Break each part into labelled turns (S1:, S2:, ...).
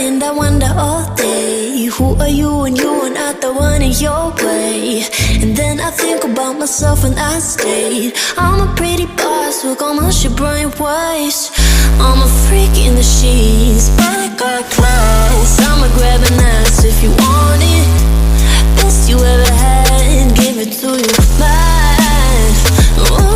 S1: And I wonder all day, who are you when you are not the one in your way? And then I think about myself when I stayed. I'm a pretty boss, look on my shit bright waves. I'm a freak in the sheets, but I got class. I'ma grab an ass if you want it. Best you ever had, give it to you bad. Ooh.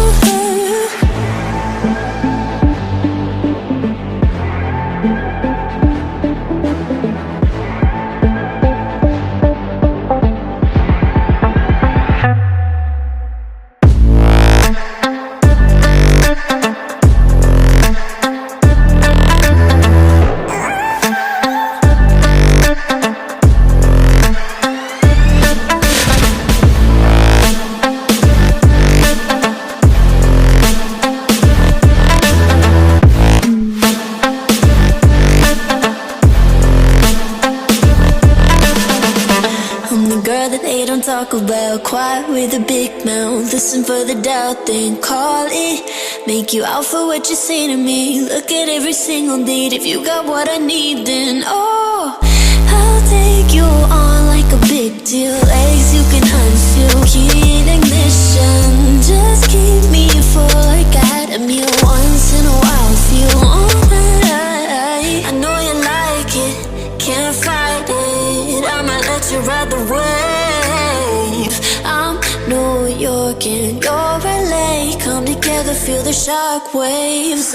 S1: Talk about, quiet with a big mouth. Listen for the doubt, then call it. Make you out for what you say to me. Look at every single date. If you got what I need, then oh, I'll take you on like a big deal. Legs you can unseal, key in ignition. Just keep me full like I had a meal once in a while. Feel alright. I know you like it, can't fight it. I'ma let you ride the wave. I'm New York and you're LA. Come together, feel the shock waves.